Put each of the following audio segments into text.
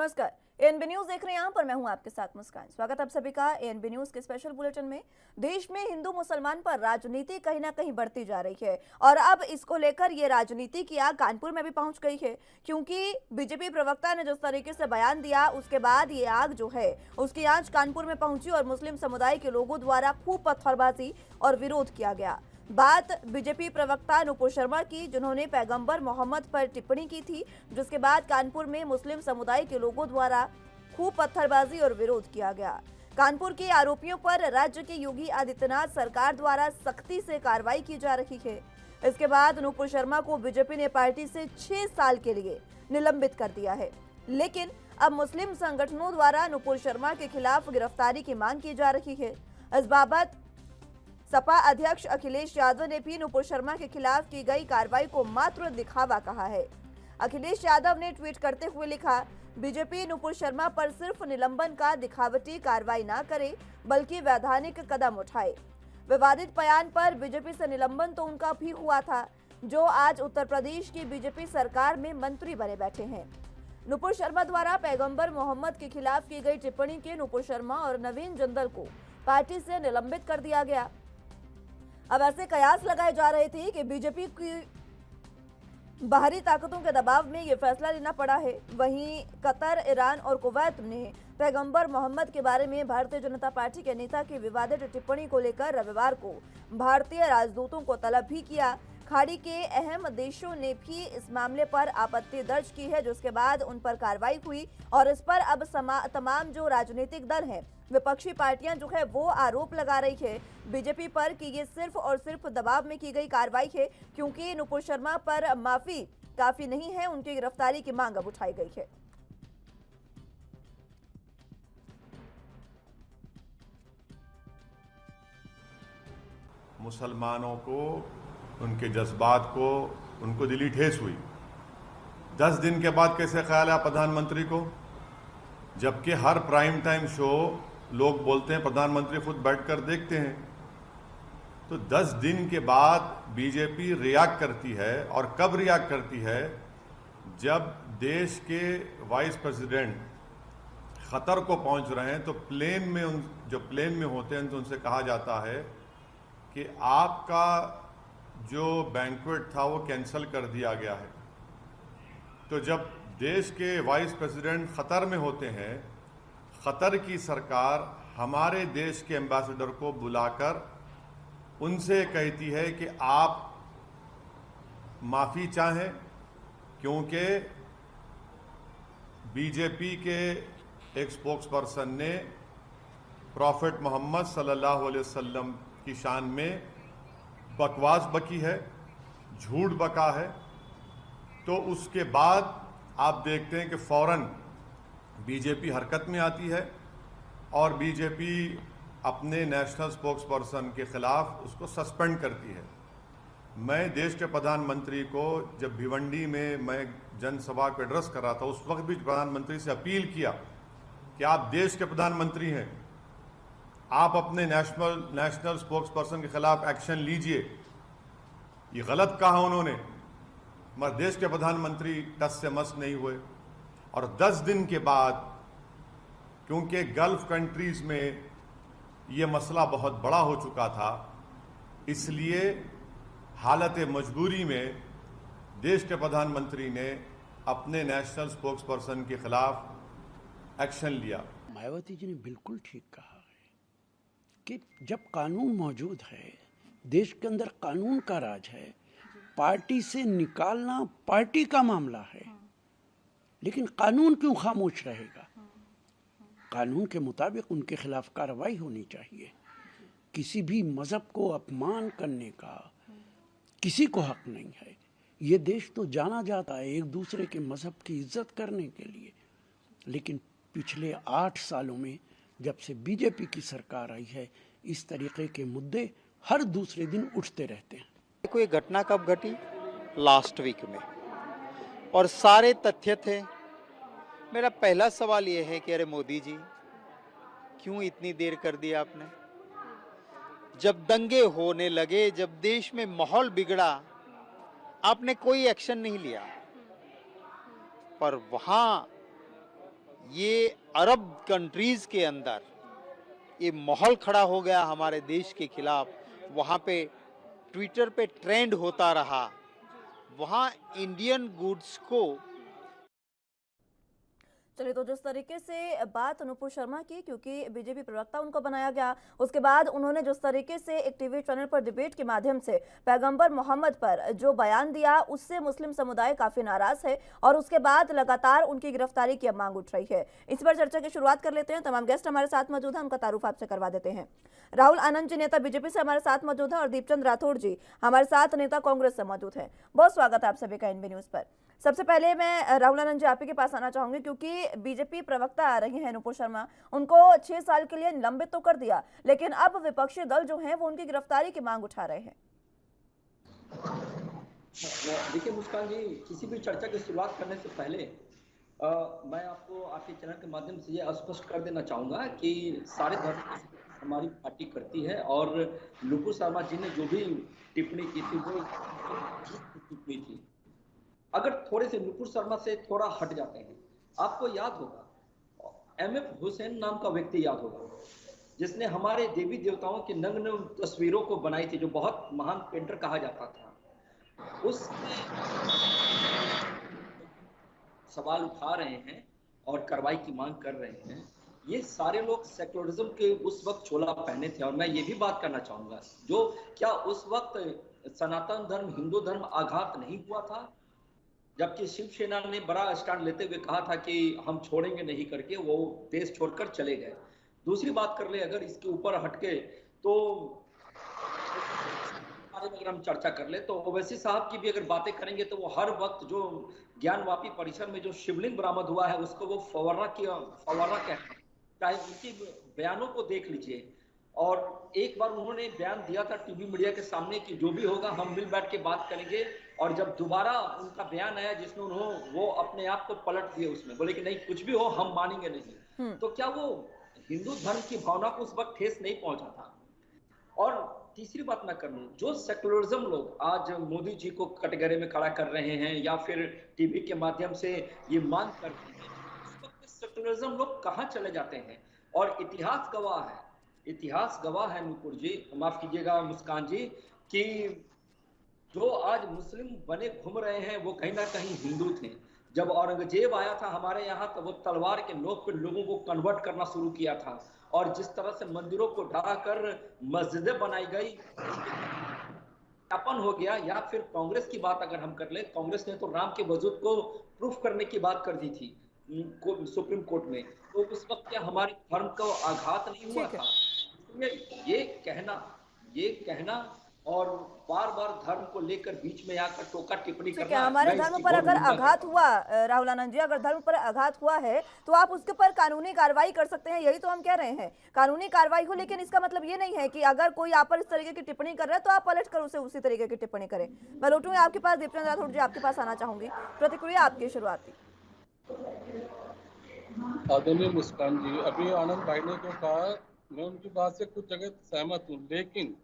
नमस्कार, ANB news देख रहे हैं। यहाँ पर मैं हूं आपके साथ मुस्कान। स्वागत आप सभी का एएनबी न्यूज के स्पेशल बुलेटिन में। देश में हिंदू मुसलमान पर राजनीति कहीं ना कहीं बढ़ती जा रही है और अब इसको लेकर ये राजनीति की आग कानपुर में भी पहुंच गई है, क्योंकि बीजेपी प्रवक्ता ने जिस तरीके से बयान दिया उसके बाद ये आग जो है उसकी आंच कानपुर में पहुंची और मुस्लिम समुदाय के लोगों द्वारा खूब पत्थरबाजी और विरोध किया गया। बात बीजेपी प्रवक्ता नुपुर शर्मा की, जिन्होंने पैगंबर मोहम्मद पर टिप्पणी की थी, जिसके बाद कानपुर में मुस्लिम समुदाय के लोगों द्वारा खूब पत्थरबाजी और विरोध किया गया। कानपुर के आरोपियों पर राज्य के योगी आदित्यनाथ सरकार द्वारा सख्ती से कार्रवाई की जा रही है। इसके बाद नुपुर शर्मा को बीजेपी ने पार्टी से 6 साल के लिए निलंबित कर दिया है, लेकिन अब मुस्लिम संगठनों द्वारा नुपुर शर्मा के खिलाफ गिरफ्तारी की मांग की जा रही है। इस बाबत सपा अध्यक्ष अखिलेश यादव ने भी नुपुर शर्मा के खिलाफ की गई कार्रवाई को मात्र दिखावा कहा है। अखिलेश यादव ने ट्वीट करते हुए लिखा, बीजेपी नुपुर शर्मा पर सिर्फ निलंबन का दिखावटी कार्रवाई ना करे बल्कि वैधानिक कदम उठाए। विवादित बयान पर बीजेपी से निलंबन तो उनका भी हुआ था, जो आज उत्तर प्रदेश की बीजेपी सरकार में मंत्री बने बैठे हैं। नुपुर शर्मा द्वारा पैगंबर मोहम्मद के खिलाफ की गई टिप्पणी के नुपुर शर्मा और नवीन जिंदल को पार्टी से निलंबित कर दिया गया। अब ऐसे कयास लगाए जा रहे थे कि बीजेपी की बाहरी ताकतों के दबाव में ये फैसला लेना पड़ा है। वहीं कतर, ईरान और कुवैत ने पैगंबर मोहम्मद के बारे में भारतीय जनता पार्टी के नेता की विवादित टिप्पणी को लेकर रविवार को भारतीय राजदूतों को तलब भी किया। खाड़ी के अहम देशों ने भी इस मामले पर आपत्ति दर्ज की है, जिसके बाद उन पर कार्रवाई हुई और इस पर अब तमाम जो राजनीतिक दल हैं, विपक्षी पार्टियां जो है वो आरोप लगा रही है बीजेपी पर कि ये सिर्फ और सिर्फ दबाव में की गई कार्रवाई है, क्योंकि नुपुर शर्मा पर माफी काफी नहीं है, उनकी गिरफ्तारी की मांग अब उठाई गई है। मुसलमानों को, उनके जज्बात को, उनको दिली ठेस हुई। 10 दिन के बाद कैसे ख्याल है प्रधानमंत्री को, जबकि हर प्राइम टाइम शो लोग बोलते हैं प्रधानमंत्री खुद बैठकर देखते हैं। तो 10 दिन के बाद बीजेपी रिएक्ट करती है, और कब रिएक्ट करती है? जब देश के वाइस प्रेसिडेंट खतर को पहुंच रहे हैं तो प्लेन में जो प्लेन में होते हैं तो उनसे कहा जाता है कि आपका जो बैंक्वेट था वो कैंसिल कर दिया गया है। तो जब देश के वाइस प्रेसिडेंट खतर में होते हैं, खतर की सरकार हमारे देश के एम्बेसडर को बुलाकर उनसे कहती है कि आप माफ़ी चाहें, क्योंकि बीजेपी के एक स्पोक्सपर्सन ने प्रॉफिट मोहम्मद सल्लल्लाहु अलैहि वसल्लम की शान में बकवास बकी है, झूठ बका है। तो उसके बाद आप देखते हैं कि फौरन बीजेपी हरकत में आती है और बीजेपी अपने नेशनल स्पोक्सपर्सन के खिलाफ उसको सस्पेंड करती है। मैं देश के प्रधानमंत्री को जब भिवंडी में मैं जनसभा को एड्रेस कर रहा था, उस वक्त भी प्रधानमंत्री से अपील किया कि आप देश के प्रधानमंत्री हैं, आप अपने नेशनल स्पोक्सपर्सन के खिलाफ एक्शन लीजिए। ये गलत कहा उन्होंने, मगर देश के प्रधानमंत्री टस से मस नहीं हुए। और 10 दिन के बाद, क्योंकि गल्फ कंट्रीज में ये मसला बहुत बड़ा हो चुका था, इसलिए हालत मजबूरी में देश के प्रधानमंत्री ने अपने नेशनल स्पोक्सपर्सन के खिलाफ एक्शन लिया। मायावती जी ने बिल्कुल ठीक कहा है कि जब कानून मौजूद है, देश के अंदर कानून का राज है, पार्टी से निकालना पार्टी का मामला है, लेकिन कानून क्यों खामोश रहेगा? कानून के मुताबिक उनके खिलाफ कार्रवाई होनी चाहिए। किसी भी मजहब को अपमान करने का किसी को हक नहीं है। ये देश तो जाना जाता है एक दूसरे के मजहब की इज्जत करने के लिए, लेकिन पिछले 8 सालों में जब से बीजेपी की सरकार आई है, इस तरीके के मुद्दे हर दूसरे दिन उठते रहते हैं। कोई घटना कब घटी? लास्ट वीक में, और सारे तथ्य थे। मेरा पहला सवाल यह है कि अरे मोदी जी, क्यों इतनी देर कर दी आपने? जब दंगे होने लगे, जब देश में माहौल बिगड़ा, आपने कोई एक्शन नहीं लिया। पर वहां ये अरब कंट्रीज के अंदर ये माहौल खड़ा हो गया हमारे देश के खिलाफ, वहाँ पे ट्विटर पे ट्रेंड होता रहा, वहाँ इंडियन गुड्स को चलिए, तो जिस तरीके से बात नुपुर शर्मा की, क्योंकि बीजेपी प्रवक्ता उनको बनाया गया, उसके बाद उन्होंने जिस तरीके से एक टीवी चैनल पर डिबेट के माध्यम से पैगंबर मोहम्मद पर जो बयान दिया, उससे मुस्लिम समुदाय काफी नाराज है और उसके बाद लगातार उनकी गिरफ्तारी की अब मांग उठ रही है। इस पर चर्चा की शुरुआत कर लेते हैं। तमाम गेस्ट हमारे साथ मौजूद हैं, उनका तारुफ आपसे करवा देते हैं। राहुल आनंद जी नेता बीजेपी से हमारे साथ मौजूद हैं और दीपचंद राठौड़ जी हमारे साथ नेता कांग्रेस से मौजूद हैं। बहुत स्वागत है आप सभी का एनबी न्यूज पर। सबसे पहले मैं राहुल आनंद जी आप ही के पास आना चाहूंगी, क्योंकि बीजेपी प्रवक्ता आ रही हैं नुपुर शर्मा, उनको 6 साल के लिए निलंबित तो कर दिया, लेकिन अब विपक्षी दल जो हैं वो उनकी गिरफ्तारी की मांग उठा रहे हैं। देखिए मुस्कान जी, किसी भी चर्चा की शुरुआत करने से पहले मैं आपको आपके चैनल के माध्यम से ये स्पष्ट कर देना चाहूँगा कि सारे धर्म हमारी पार्टी करती है और नुपुर शर्मा जी ने जो भी टिप्पणी की थी वो टिप्पणी थी। अगर थोड़े से नुपुर शर्मा से थोड़ा हट जाते हैं, आपको याद होगा एमएफ हुसैन नाम का व्यक्ति याद होगा, जिसने हमारे देवी देवताओं की नग्न तस्वीरों को बनाई थी, जो बहुत महान पेंटर कहा जाता था। उसने सवाल उठा रहे हैं और कार्रवाई की मांग कर रहे हैं। ये सारे लोग सेक्युलरिज्म के उस वक्त चोला पहने थे और मैं ये भी बात करना चाहूंगा, जो क्या उस वक्त सनातन धर्म, हिंदू धर्म आघात नहीं हुआ था? जबकि शिवसेना ने बड़ा स्टैंड लेते हुए कहा था कि हम छोड़ेंगे नहीं करके वो देश छोड़कर चले गए। दूसरी बात कर ले अगर इसके ऊपर हटके, तो अगर हम चर्चा कर ले तो ओवैसी साहब की भी अगर बातें करेंगे तो वो हर वक्त जो ज्ञानवापी परिसर में जो शिवलिंग बरामद हुआ है उसको वो फवारा कहते हैं। चाहे उनके बयानों को देख लीजिए, और एक बार उन्होंने बयान दिया था टीवी मीडिया के सामने कि जो भी होगा हम मिल बैठ के बात करेंगे, और जब दोबारा उनका बयान आया जिसमें वो अपने आप को पलट दिए, उसमें बोले कि नहीं कुछ भी हो हम मानेंगे नहीं। तो क्या वो हिंदू धर्म की भावना को उस वक्त ठेस नहीं पहुंचा था? और तीसरी बात मैं कर लूं, जो सेक्युलरिज्म लोग आज मोदी जी को कटघरे में खड़ा कर रहे हैं या फिर टीवी के माध्यम से ये मांग कर रहे हैं, उस वक्त सेक्युलरिज्म लोग कहाँ चले जाते हैं? और इतिहास गवाह है नुपुर जी, माफ कीजिएगा मुस्कान जी, कि जो आज मुस्लिम बने घूम रहे हैं वो कहीं ना कहीं हिंदू थे। जब औरंगजेब आया था हमारे यहाँ तो वो तलवार के नोक पर लोगों को कन्वर्ट करना शुरू किया था, और जिस तरह से मंदिरों को ढाकर मस्जिदें बनाई गई, अपन हो गया। या फिर कांग्रेस की बात अगर हम कर ले, कांग्रेस ने तो राम के वजूद को प्रूफ करने की बात कर दी थी सुप्रीम कोर्ट में, तो उस वक्त क्या हमारे धर्म को आघात नहीं हुआ था? ये कहना और बार बार धर्म को लेकर बीच में आकर टोका टिप्पणी करना, हमारे धर्म पर अगर आघात हुआ, राहुल आनंद जी, अगर धर्म पर आघात हुआ है तो आप उसके पर कानूनी कार्रवाई कर सकते हैं, यही तो हम कह रहे हैं, कानूनी कार्रवाई हो। लेकिन इसका मतलब ये नहीं है कि अगर कोई आप पर इस तरीके की टिप्पणी कर रहा है तो आप पलट कर उसे उसी तरीके की टिप्पणी करें। मैं लौटूंगी आपके पास, दीपचंद राठौड़ जी आपके पास आना चाहूंगी, प्रतिक्रिया आपकी शुरुआती। आदरणीय मुस्कान जी, अभी आनंद भाई ने जो कहा मैं उनकी बात से कुछ जगह सहमत हूँ, लेकिन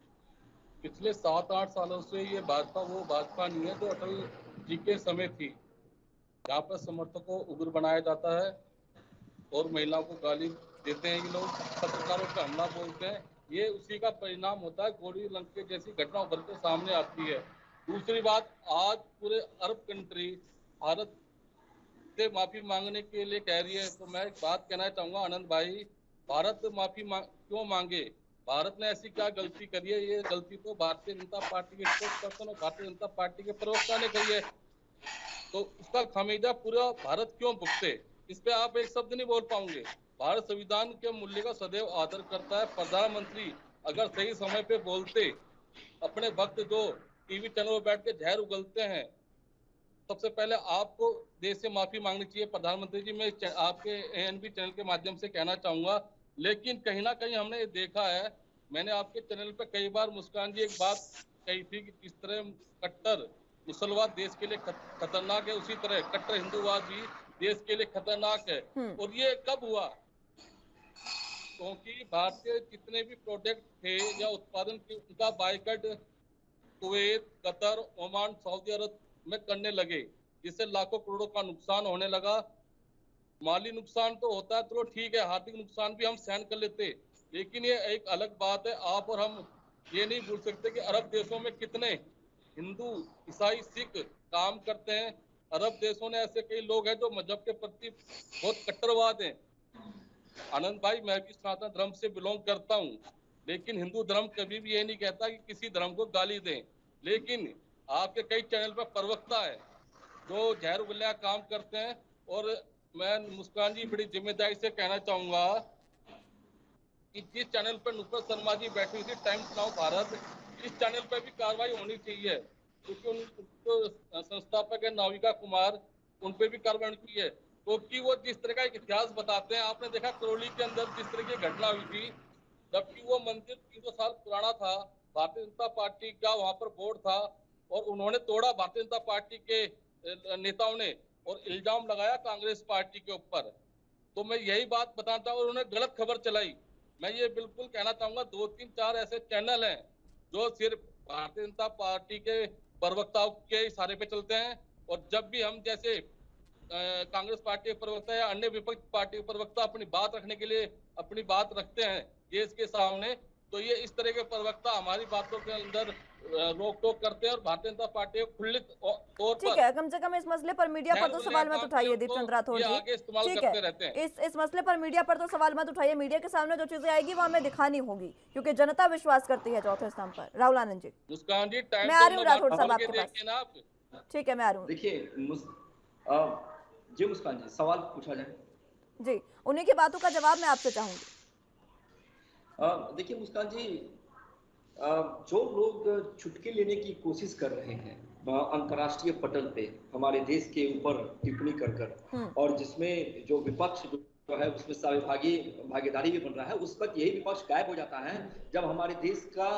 पिछले 7-8 सालों से ये भाजपा वो भाजपा नहीं है जो अटल जी के समय थी, जहाँ पर समर्थकों को उग्र बनाया जाता है और महिलाओं को गाली देते हैं ये लोग, पत्रकारों पर हमला बोलते हैं। ये उसी का परिणाम होता है, गोली लंके जैसी घटना उभर के सामने आती है। दूसरी बात, आज पूरे अरब कंट्री भारत से माफी मांगने के लिए कह रही है, तो मैं एक बात कहना चाहूँगा आनंद भाई, भारत माफी क्यों मांगे? भारत ने ऐसी क्या गलती करी है? ये गलती तो भारतीय जनता पार्टी के स्पोक्सपर्सन और भारतीय जनता पार्टी के प्रवक्ता ने कही है, तो उसका खामियाजा पूरा भारत क्यों भुगते? इस पे आप एक शब्द नहीं बोल पाओगे। भारत संविधान के मूल्य का सदैव आदर करता है। प्रधानमंत्री अगर सही समय पे बोलते, अपने वक्त जो टीवी चैनल पर बैठ के जहर उगलते हैं, सबसे पहले आपको देश से माफी मांगनी चाहिए प्रधानमंत्री जी। मैं आपके एएनबी चैनल के माध्यम से कहना चाहूंगा, लेकिन कहीं ना कहीं हमने देखा है, मैंने आपके चैनल पे कई बार मुस्कान जी एक बात कही थी कि किस तरह कट्टर मुसलमान देश के लिए खतरनाक है, उसी तरह कट्टर हिंदूवाद भी देश के लिए खतरनाक है। और ये कब हुआ? क्योंकि भारतीय जितने भी प्रोडक्ट थे या उत्पादन के, उनका boycott Kuwait, Qatar, Oman, Saudi Arabia में करने लगे, जिससे लाखों करोड़ों का नुकसान होने लगा। माली नुकसान तो होता है, चलो ठीक है, आर्थिक नुकसान भी हम सहन कर लेते, लेकिन ये एक अलग बात है, आप और हम ये नहीं भूल सकते कि अरब देशों में कितने हिंदू, ईसाई, सिख काम करते हैं। अरब देशों में ऐसे कई लोग हैं जो मजहब के प्रति बहुत कट्टरवाद हैं। आनंद भाई, मैं भी सनातन धर्म से बिलोंग करता हूँ, लेकिन हिंदू धर्म कभी भी ये नहीं कहता कि किसी धर्म को गाली दें। लेकिन आपके कई चैनल पर प्रवक्ता है जो जहर उगलिया काम करते हैं, और मैं मुस्कान जी बड़ी जिम्मेदारी से कहना चाहूंगा कि जिस चैनल पर नुपुर शर्मा जी बैठी हुई थी, टाइम्स नाउ भारत, इस चैनल पर भी कार्रवाई होनी चाहिए, क्योंकि उनको संस्थापक है नाविका कुमार, उन पर भी कार्रवाई होनी चाहिए, क्योंकि वो जिस तरह का एक इतिहास बताते हैं। आपने देखा करौली के अंदर जिस तरह की घटना हुई थी, जबकि वो मंदिर 300 साल पुराना था, भारतीय जनता पार्टी का वहां पर बोर्ड था, और उन्होंने तोड़ा भारतीय जनता पार्टी के नेताओं ने, और इल्जाम लगाया कांग्रेस पार्टी के ऊपर। तो मैं यही बात बताता हूँ, उन्होंने गलत खबर चलाई। मैं ये बिल्कुल कहना चाहूंगा, 2-3-4 ऐसे चैनल हैं जो सिर्फ भारतीय जनता पार्टी के प्रवक्ताओं के इशारे पे चलते हैं, और जब भी हम जैसे कांग्रेस पार्टी के प्रवक्ता या अन्य विपक्ष पार्टी के प्रवक्ता अपनी बात रखने के लिए अपनी बात रखते हैं देश के सामने, तो ये इस तरह के प्रवक्ता हमारी बातों के अंदर रोक टोक करते हैं, और भारतीय जनता पार्टी को खुले तौर पर, ठीक है, कम से कम इस मसले पर मीडिया पर तो सवाल मत उठाइए दीपचंद राठौर जी। आगे इस्तेमाल ठीक करते है, रहते हैं। इस मसले पर मीडिया पर तो सवाल मत उठाइए। मीडिया के सामने जो चीजें आएगी वो हमें दिखानी होगी, क्योंकि जनता विश्वास करती है चौथे स्थान पर। राहुल आनंद जी, मुस्कान जी, टाइम मैं आ रही हूँ राठौर साहब आपके पास। ठीक है, मैं आ रही हूँ। देखिए जी मुस्कान जी, सवाल पूछा जाए जी, उन्हीं की बातों का जवाब मैं आपसे चाहूंगी। देखिए मुस्कान जी, जो लोग चुटकी लेने की कोशिश कर रहे हैं अंतर्राष्ट्रीय पटल पे हमारे देश के ऊपर टिप्पणी कर और जिसमें जो विपक्ष जो है उसमें भागीदारी भी बन रहा है, उस वक्त यही विपक्ष गायब हो जाता है जब हमारे देश का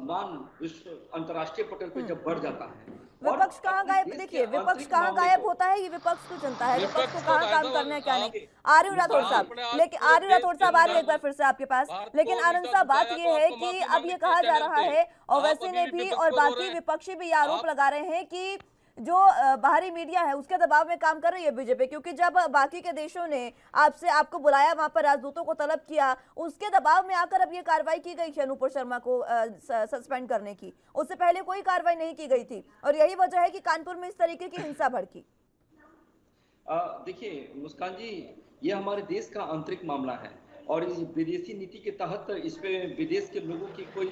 मान विश्व अंतर्राष्ट्रीय पटल पे जब बढ़ जाता है। विपक्ष कहाँ गायब, देखिए विपक्ष कहाँ गायब होता है, ये विपक्ष को चिंता है, विपक्ष को कहाँ काम करना है क्या नहीं। आ रही हूँ राठौर साहब, लेकिन आ रही हूँ राठौर साहब, आ रही हूँ एक बार फिर से आपके पास। लेकिन आनंद साहब, बात ये है कि अब ये कहा जा रहा है, ओवैसी ने भी और बाकी विपक्षी भी आरोप लगा रहे हैं कि जो बाहरी मीडिया है उसके दबाव में काम कर रही है बीजेपी, क्योंकि जब बाकी के देशों ने आपको बुलाया, वहां पर राजदूतों को तलब किया, उसके दबाव में आकर अब ये कार्रवाई की गई है नुपुर शर्मा को सस्पेंड करने की। उससे पहले कोई कार्रवाई नहीं की गई थी, और यही वजह है कि कानपुर में इस तरीके की हिंसा भड़की। देखिए मुस्कान जी, ये हमारे देश का आंतरिक मामला है, और इस विदेशी नीति के तहत इस पे विदेश के लोगों की कोई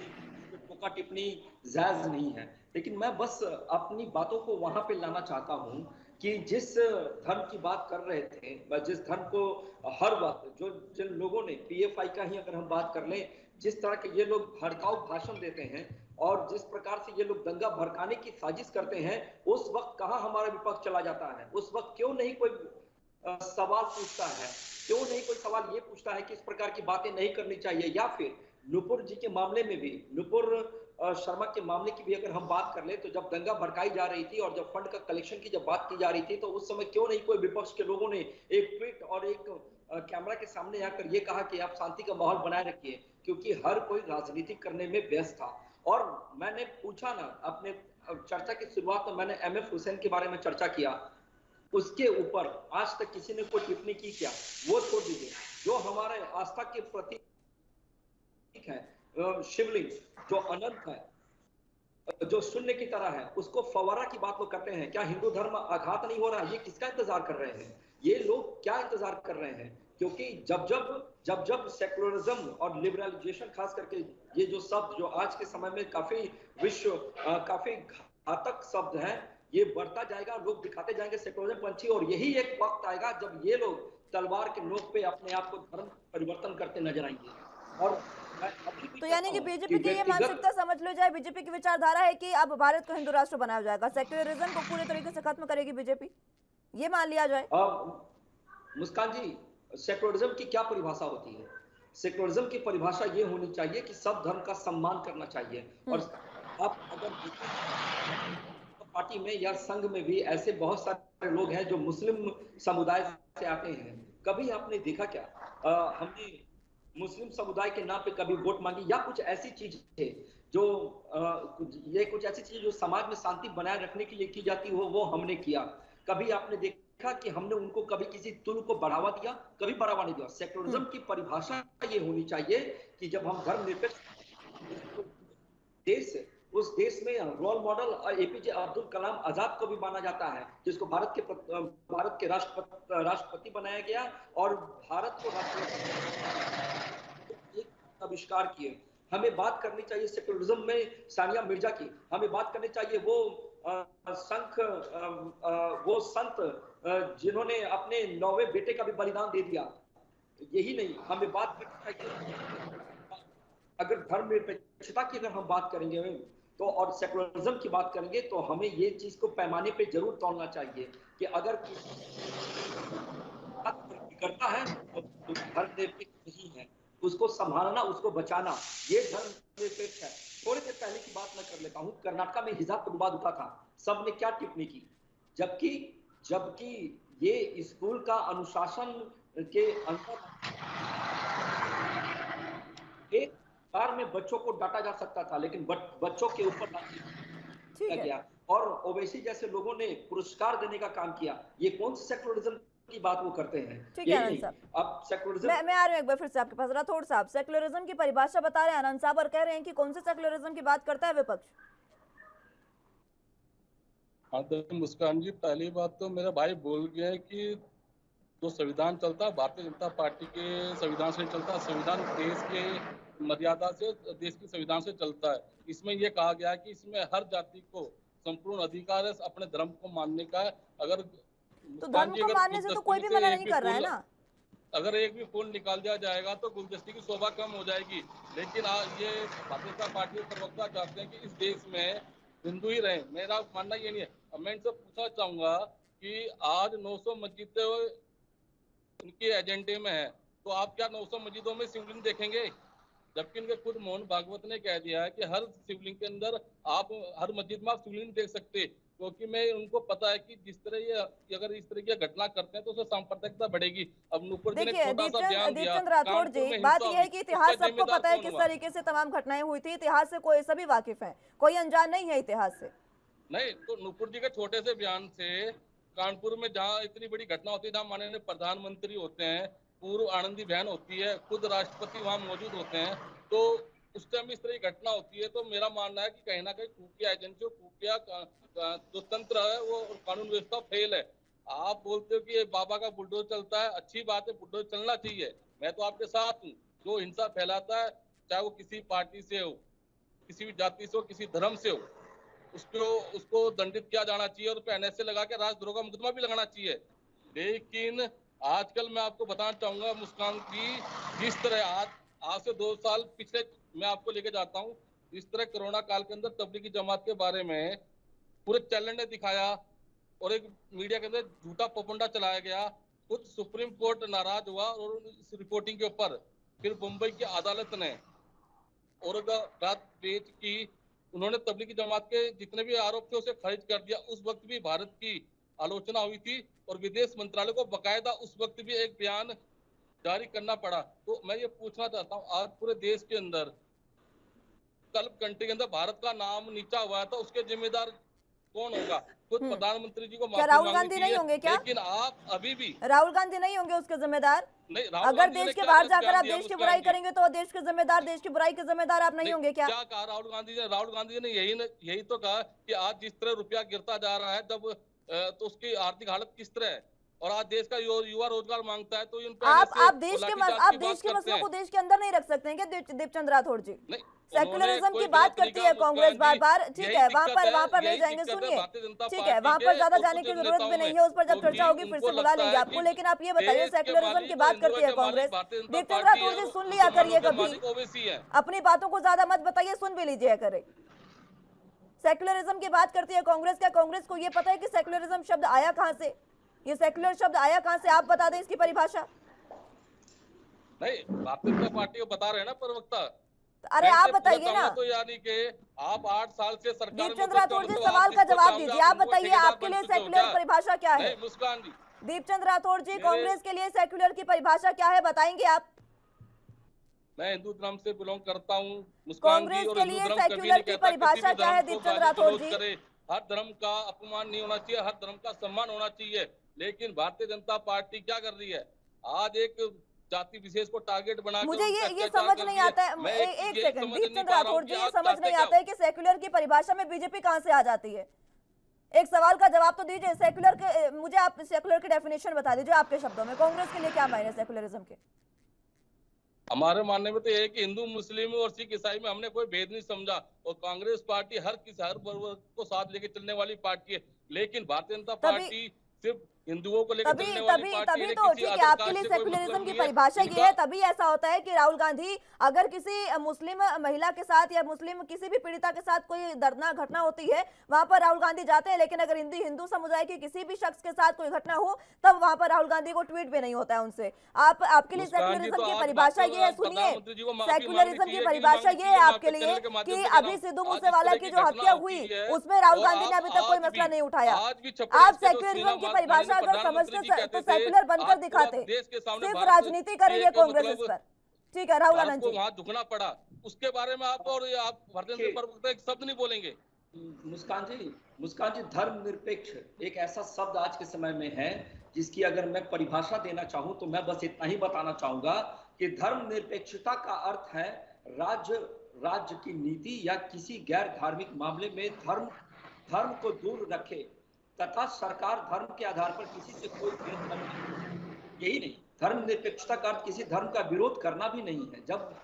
टोका टिप्पणी जायज नहीं है। लेकिन मैं बस अपनी बातों को वहां पे लाना चाहता हूं कि जिस धर्म की बात कर रहे थे, जिस धर्म को हर वक्त जिन लोगों ने पीएफआई का ही अगर हम बात कर लें, जिस तरह के ये लोग भड़काऊ भाषण देते हैं और जिस प्रकार से ये लोग दंगा भड़काने की साजिश करते हैं, उस वक्त कहाँ हमारा विपक्ष चला जाता है? उस वक्त क्यों नहीं कोई सवाल पूछता है, क्यों नहीं कोई सवाल ये पूछता है कि इस प्रकार की बातें नहीं करनी चाहिए? या फिर नुपुर जी के मामले में भी, नुपुर शर्मा के मामले की भी अगर हम बात कर ले, तो जब दंगा भड़काई जा रही थी और जब फंड का कलेक्शन की जब बात की जा रही थी, तो उस समय क्यों नहीं कोई विपक्ष के लोगों ने एक ट्वीट और एक कैमरा के सामने आकर ये कहा कि आप शांति का माहौल बनाए रखिए, क्योंकि हर कोई राजनीति करने में व्यस्त था। और मैंने पूछा ना, अपने चर्चा की शुरुआत में मैंने MF हुसैन के बारे में चर्चा किया, उसके ऊपर आज तक किसी ने कोई टिप्पणी की क्या? वो छोड़ दीजिए, जो हमारे आस्था के प्रतीक है शिवलिंग, जो अनंत है, जो शून्य की तरह है, उसको फवारा की बात लोग करते हैं। क्या हिंदू धर्म आघात नहीं हो रहा? ये किसका इंतजार कर रहे हैं? ये लोग क्या इंतजार कर रहे हैं? क्योंकि जब सेकुलरिज्म और लिबरलाइजेशन, खास करके ये जो शब्द जो आज के समय में काफी घातक शब्द हैं, ये बढ़ता जाएगा, लोग दिखाते जाएंगे सेकुलरिज्म पंछी, और यही एक वक्त आएगा जब ये लोग तलवार के नोक पे अपने आप को धर्म परिवर्तन करते नजर आएंगे। और तो यानी कि बीजेपी की ये मानसिकता समझ लो जाए, बीजेपी की विचारधारा है कि अब भारत को हिंदू राष्ट्र बनाया जाएगा, सेक्युलरिज्म को पूरे तरीके से खत्म करेगी बीजेपी, ये मान लिया जाए। मुस्कान जी, सेक्युलरिज्म की क्या परिभाषा होती है? सेक्युलरिज्म की परिभाषा ये होनी चाहिए कि सब धर्म का सम्मान करना चाहिए। और आप अगर पार्टी में या संघ में भी ऐसे बहुत सारे लोग हैं जो मुस्लिम समुदाय से आते हैं, कभी आपने देखा क्या हमने मुस्लिम समुदाय के नाम पे कभी वोट मांगी, या कुछ ऐसी चीज है जो कुछ ऐसी चीज जो समाज में शांति बनाए रखने के लिए की जाती हो, वो हमने किया? कभी आपने देखा देखा कि हमने उनको कभी किसी तुल को बढ़ावा दिया, कभी बढ़ावा नहीं दिया। सेक्युलरिज्म की परिभाषा ये होनी चाहिए कि जब हम धर्मनिरपेक्ष देश है, उस देश में role model APJ Abdul Kalam Azad को भी माना जाता है, जिसको भारत के राष्ट्रपति बनाया गया और भारत को राष्ट्रपति एक आविष्कार किए। हमें बात करनी चाहिए सेक्युलरिज्म में सानिया मिर्जा की, हमें बात करनी चाहिए वो संत जिन्होंने अपने 9वें बेटे का भी बलिदान दे दिया। यही नहीं, हमें बात करनी चाहिए, अगर धर्मनिरपेक्षता की अगर हम बात करेंगे तो और सेक्युलरिज्म की बात करेंगे तो हमें ये चीज को पैमाने पे जरूर तोलना चाहिए कि अगर करता है तो धर्मनिरपेक्ष नहीं है, उसको संभालना, उसको बचाना, ये धर्मनिरपेक्ष है। थोड़ी देर पहले की बात मैं कर लेता हूँ, कर्नाटका में हिजाब का विवाद उठा था, सबने क्या टिप्पणी की, जबकि ये स्कूल का अनुशासन के अंदर एक बार में बच्चों को डांटा जा सकता था, लेकिन बच्चों के ऊपर किया गया और ओवैसी जैसे लोगों ने पुरस्कार देने का काम किया। ये कौन सी सेक्युलरिज्म की बात वो करते हैं? ठीक है आनंद साहब, अब सेक्युलरिज्म मैं आ रही हूँ एक बार फिर से आपके पास। राठौड़ साहब, सेक्युलरिज्म की परिभाषा बता रहे हैं आनंद साहब और कह रहे हैं कि कौन से सेक्युलरिज्म की बात करता है विपक्ष? हाँ तो मुस्कान जी, पहली बात तो मेरा भाई बोल गया है कि जो संविधान चलता है भारतीय जनता पार्टी के संविधान से चलता है, संविधान देश के मर्यादा से, देश के संविधान से चलता है। इसमें यह कहा गया है कि इसमें हर जाति को संपूर्ण अधिकार है अपने धर्म को मानने का। अगर तो धर्म को मानने से तो कोई भी मना नहीं कर रहा है ना। अगर एक भी फूल निकाल दिया जाएगा तो गुलदस्ती की शोभा कम हो जाएगी। लेकिन ये भारतीय जनता पार्टी के प्रवक्ता चाहते हैं कि इस देश में हिंदू ही रहे। मेरा मानना ये नहीं है। अब मैं इनसे पूछना चाहूंगा कि आज 900 मस्जिदें इनके एजेंडे में है, तो आप क्या 900 मस्जिदों में शिवलिंग देखेंगे? जबकि इनके खुद मोहन भागवत ने कह दिया है कि हर शिवलिंग के अंदर आप, हर मस्जिद में आप शिवलिंग देख सकते, क्योंकि मैं उनको पता है कि जिस तरह ये अगर इस तरह की घटना करते हैं तो उससे सांप्रदायिकता बढ़ेगी। अब नुपुर जी ने छोटा सा बयान दिया। दीपचंद राठौड़ जी, बात यह है कि इतिहास सबको पता है किस तरीके से तमाम घटनाएं हुई थी, इतिहास से कोई सभी वाकिफ हैं, कोई अनजान नहीं है इतिहास से। नहीं तो नुपुर जी के छोटे से बयान से कानपुर में जहाँ इतनी बड़ी घटना होती है, जहाँ माननीय प्रधानमंत्री होते हैं, पूर्व आनंदी बहन होती है, खुद राष्ट्रपति वहाँ मौजूद होते हैं, तो उस टाइम इस तरह की घटना होती है, तो मेरा मानना है कि कहीं ना कहीं खुफिया एजेंसी, खुफिया जो तंत्र है वो कानून व्यवस्था फेल है। आप बोलते हो कि ये बाबा का बुलडोजर चलता है, अच्छी बात है, बुलडोजर चलना चाहिए, मैं तो आपके साथ हूँ। जो हिंसा फैलाता है, चाहे वो किसी पार्टी से हो, किसी भी जाति से हो, किसी धर्म से हो, उसको दंडित किया जाना चाहिए और उस पर एनएसए लगा के राजद्रोह का मुकदमा भी लगाना चाहिए। लेकिन आजकल मैं आपको बताना चाहूंगा मुस्कान जी, जिस तरह आज से 2 साल पिछले मैं आपको लेके जाता हूँ, इस तरह कोरोना काल के अंदर तबलीगी जमात के बारे में पूरे चैनल ने दिखाया और एक मीडिया के अंदर झूठा पोपंडा चलाया गया। खुद सुप्रीम कोर्ट नाराज हुआ और इस रिपोर्टिंग के ऊपर फिर मुंबई की अदालत ने औरंगाबाद बेच की, उन्होंने तबलीगी जमात के जितने भी आरोप थे उसे खारिज कर दिया। उस वक्त भी भारत की आलोचना हुई थी और विदेश मंत्रालय को बकायदा उस वक्त भी एक बयान जारी करना पड़ा। तो मैं ये पूछना चाहता हूँ, आज पूरे देश के अंदर गल्फ कंट्री के अंदर भारत का नाम नीचा हुआ था, उसके जिम्मेदार कौन होगा? खुद प्रधानमंत्री जी को क्या राहुल गांधी नहीं होंगे क्या? लेकिन आप अभी भी राहुल गांधी नहीं होंगे उसके जिम्मेदार? नहीं, अगर देश के बाहर जाकर आप देश की बुराई करेंगे तो देश के जिम्मेदार, देश की बुराई के जिम्मेदार आप नहीं होंगे क्या? क्या कहा राहुल गांधी ने? राहुल गांधी ने यही तो कहा कि आज जिस तरह रुपया गिरता जा रहा है, जब तो उसकी आर्थिक हालत किस तरह है, और आज देश का युवा रोजगार मांगता है, तो इन पे आप देश के मसलों को देश के अंदर नहीं रख सकते हैं क्या दीपचंद राठौड़ जी? सेक्युलरिज्म की बात करती है कांग्रेस बार बार, ठीक है, वहाँ पर ले जाएंगे, सुनिए, ठीक है, वहाँ पर ज्यादा जाने की जरूरत भी नहीं है, उस पर जब चर्चा होगी फिर से बुला लेंगे आपको। लेकिन आप ये बताइए, सेक्युलरिज्म की बात करती है कांग्रेस, दीपचंद राठौड़ जी सुन लिया करिए, कभी अपनी बातों को ज्यादा मत बताइए, सुन भी लीजिए करे। सेक्युलरिज्म की बात करती है कांग्रेस, क्या कांग्रेस को ये पता है कि सेक्युलरिज्म शब्द आया कहाँ से? ये सेक्युलर शब्द आया कहाँ से? आप बता दें इसकी परिभाषा। नहीं, भारतीय जनता पार्टी को बता रहे हैं ना प्रवक्ता। अरे आप बताइए ना। तो यानी कि आप 8 साल से सरकार में, दीपचंद राठौड़ जी सवाल का जवाब दीजिए, आप बताइए आपके लिए सेक्युलर परिभाषा क्या है? मुस्कान जी, दीपचंद राठौड़ जी, कांग्रेस के लिए सेक्युलर की परिभाषा क्या है, बताएंगे आप? मैं हिंदू धर्म से बिलोंग करता हूँ कांग्रेस के लिए सेक्युलर की परिभाषा क्या है दीपचंद राठौड़ जी? हर धर्म का अपमान नहीं होना चाहिए, हर धर्म का सम्मान होना चाहिए। लेकिन भारतीय जनता पार्टी क्या कर रही है, आज एक जाति विशेष को टारगेट बना के मुझे उन पे ये अत्याचार समझ कर नहीं दिया। आता है, मैं एक चीज सेकंड समझ दीप नहीं चंद्र पा रहा हूँ राठौर कि जी, ये आप समझ चाहते नहीं क्या आता है कि सेक्युलर की परिभाषा में बीजेपी कहां से आ जाती है। एक सवाल का जवाब तो दीजिए, सेक्युलर के मुझे आप सेक्युलर की डेफिनेशन बता दीजिए आपके शब्दों में, कांग्रेस के लिए क्या मायने सेक्युलरिज्म के। हमारे मानने में तो ये है कि हिंदू मुस्लिम और सिख ईसाई में हमने कोई भेद नहीं समझा, और कांग्रेस पार्टी हर वर्ग को साथ लेके चलने वाली पार्टी है। लेकिन भारतीय जनता तभी पार्टी सिर्फ हिंदुओं को लेकर तभी चलने वाली तभी पार्टी तभी है, तो किसी ठीक है, अदर आपके कास्ट लिए से कोई सेक्युलरिज्म मतलब की नहीं है। परिभाषा ये इनका है, तभी ऐसा होता है कि राहुल गांधी अगर किसी मुस्लिम महिला के साथ या मुस्लिम किसी भी पीड़िता के साथ कोई दर्दनाक घटना होती है, वहां पर राहुल गांधी जाते हैं, लेकिन अगर हिंदू समुदाय के किसी भी शख्स के साथ कोई घटना हो तब वहां पर राहुल गांधी को ट्वीट भी नहीं होता है उनसे। आपके लिए मुस्कान जी, सेक्युलरिज्म तो की आज परिभाषा बात ये है, कर सुनिए, प्रधानमंत्री जी को माफी मांगनी सेक्युलरिज्म की चाहिए कि परिभाषा नहीं ये मांगनी है चाहिए। मैं आपके आपके लिए चैनल के माध्यम कि से कह रहा अभी हूं, सिद्धू आज इस मूसेवाला तरह की की जो घटना हत्या होती हुई है, उसमें राहुल और गांधी ने अभी तक कोई आज मसला भी- नहीं उठाया। आज भी छपरा आप के जो सेक्युलरिज्म की माननीय परिभाषा अगर प्रधानमंत्री जी समझते कहते तो थे, सेक्युलर बनकर आज पूरा दिखाते, देश के सामने सिर्फ भारत राजनीति कर रही है के कांग्रेस इस मतलब पर। ठीक है राहुल भारत आनंद को जी। वहां झुकना पड़ा, उसके बारे में आप और आप भारतीय जनता पार्टी एक शब्द नहीं बोलेंगे। मुस्कान जी, धर्मनिरपेक्ष एक ऐसा शब्द आज के समय में है जिसकी अगर मैं परिभाषा देना चाहूं तो मैं बस इतना ही बताना चाहूंगा कि धर्मनिरपेक्षता का अर्थ है राज्य की नीति या किसी गैर धार्मिक मामले में धर्म को दूर रखे तथा सरकार धर्म के आधार पर किसी से कोई भेदभाव नहीं। यही नहीं, धर्मनिरपेक्षता का अर्थ किसी धर्म का विरोध करना भी नहीं है। जब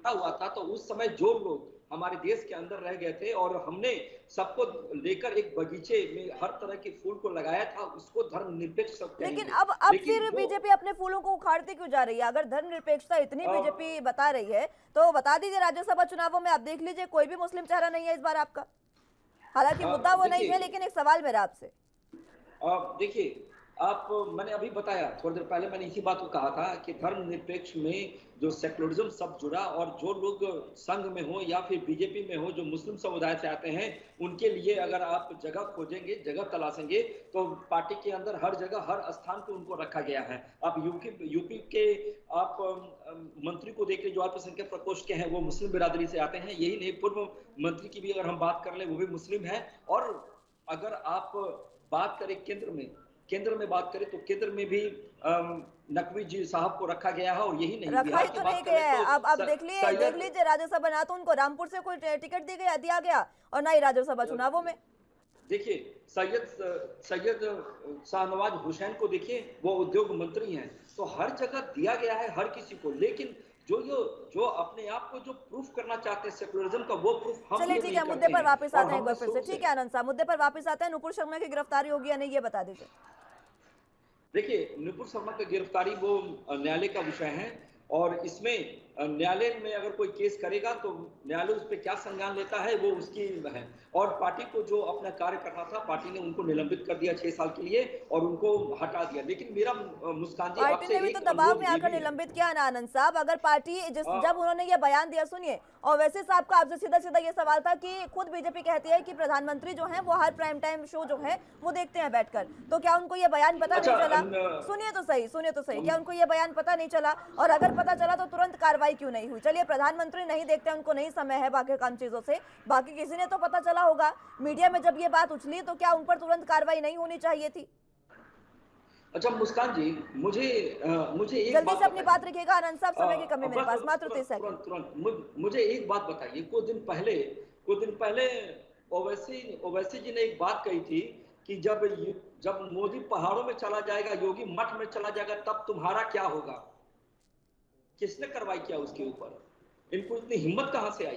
हुआ था तो उस समय जो लोग हमारे देश के अंदर रह गए थे और हमने सबको लेकर एक बगीचे में हर तरह के फूल को लगाया था, उसको धर्मनिरपेक्ष सब कहेंगे। लेकिन अब फिर बीजेपी अपने फूलों को उखाड़ती क्यों जा रही है? अगर धर्मनिरपेक्षता इतनी बीजेपी बता रही है तो बता दीजिए, राज्यसभा चुनावों में आप देख लीजिए कोई भी मुस्लिम चेहरा नहीं है इस बार आपका। हालांकि मुद्दा वो नहीं है, लेकिन एक सवाल मेरा आपसे। देखिए, मैंने अभी बताया, थोड़ी देर पहले मैंने इसी बात को कहा था कि धर्मनिरपेक्ष में जो सेक्युलरिज्म शब्द जुड़ा, और जो लोग संघ में हो या फिर बीजेपी में हो जो मुस्लिम समुदाय से आते हैं, उनके लिए अगर आप जगह खोजेंगे, जगह तलाशेंगे तो पार्टी के अंदर हर जगह हर स्थान पे उनको रखा गया है। आप यूपी के आप मंत्री को देखिए जो अल्पसंख्यक प्रकोष्ठ के हैं, वो मुस्लिम बिरादरी से आते हैं। यही नहीं, पूर्व मंत्री की भी अगर हम बात कर लें वो भी मुस्लिम है। और अगर आप बात करें केंद्र में बात करें तो केंद्र में भी नकवी जी साहब को रखा गया है। और यही नहीं, रखा ही तो नहीं गया है। अब देख लीजिए राज्यसभा ना तो उनको रामपुर से कोई टिकट दिया गया और ना ही राज्यसभा चुनावों में। देखिए, सैयद शाहनवाज हुसैन को देखिए, वो उद्योग मंत्री हैं, तो हर जगह दिया गया है हर किसी को। लेकिन जो अपने आप को जो प्रूफ करना चाहते हैं सेक्युलरिज्म का, वो प्रूफ हम चलिए ठीक है, मुद्दे पर वापस आते हैं एक बार फिर से। ठीक है आनंद साहब, मुद्दे पर वापस आते हैं। नुपुर शर्मा की गिरफ्तारी होगी या नहीं, ये बता दीजिए। देखिए, नुपुर शर्मा की गिरफ्तारी वो न्यायालय का विषय है, और इसमें न्यायालय में अगर कोई केस करेगा तो न्यायालय उस पर क्या संज्ञान लेता है वो उसकी है। और पार्टी को जो अपना कार्य करना था, पार्टी ने उनको निलंबित कर दिया 6 साल के लिए और उनको हटा दिया। लेकिन मेरा मुस्कान जी, पार्टी ने भी तो दबाव में आकर निलंबित किया ना आनंद साहब। अगर पार्टी जब उन्होंने ये बयान दिया, सुनिए, और वैसे साहब का आपसे सीधा ये सवाल था कि खुद बीजेपी कहती है कि प्रधानमंत्री जो है वो हर प्राइम टाइम शो जो है वो देखते हैं बैठकर, तो क्या उनको ये बयान पता नहीं चला? सुनिए तो सही, क्या उनको ये बयान पता नहीं चला? और अगर पता चला तो तुरंत कार्रवाई क्यों नहीं हुई? चलिए, प्रधानमंत्री नहीं देखते, उनको नहीं समय है बाकी काम चीजों से, बाकी किसी ने तो पता चला होगा। मीडिया में जब ये बात उछली तो क्या उन पर तुरंत कार्रवाई नहीं होनी चाहिए थी? अच्छा मुस्कान जी, मुझे एक जल्दी से अपनी बात रखिएगा आनंद साहब, समय की कमी मेरे पास, मात्र 30 सेकंड। तुरंत मुझे एक बात बताइए, कुछ दिन पहले ओवैसी जी ने एक बात कही थी कि जब मोदी पहाड़ों में चला जाएगा, योगी मठ में चला जाएगा, तब तुम्हारा क्या होगा? किसने कार्रवाई किया उसके ऊपर? इनको इतनी हिम्मत कहां से आई?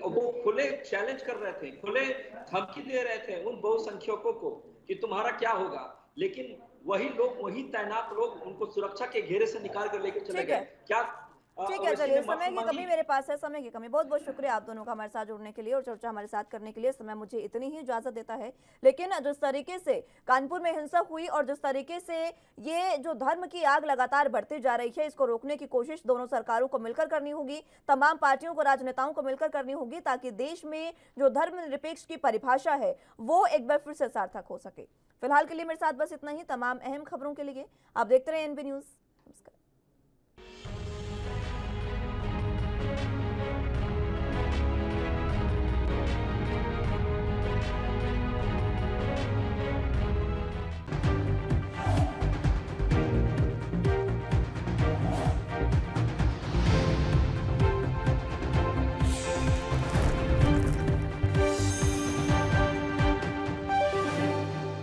वो खुले चैलेंज कर रहे थे, खुले धमकी दे रहे थे उन बहुसंख्यकों को कि तुम्हारा क्या होगा। लेकिन वही लोग, वही तैनात लोग उनको सुरक्षा के घेरे से निकाल कर लेकर चले गए। क्या ठीक है, चलिए, समय की कमी मेरे पास है, समय की कमी। बहुत बहुत शुक्रिया आप दोनों का हमारे साथ जुड़ने के लिए और चर्चा हमारे साथ करने के लिए। समय मुझे इतनी ही इजाजत देता है। लेकिन जिस तरीके से कानपुर में हिंसा हुई और जिस तरीके से ये जो धर्म की आग लगातार बढ़ती जा रही है, इसको रोकने की कोशिश दोनों सरकारों को मिलकर करनी होगी, तमाम पार्टियों को, राजनेताओं को मिलकर करनी होगी, ताकि देश में जो धर्मनिरपेक्ष की परिभाषा है वो एक बार फिर से सार्थक हो सके। फिलहाल के लिए मेरे साथ बस इतना ही। तमाम अहम खबरों के लिए आप देखते रहे एनबी न्यूज।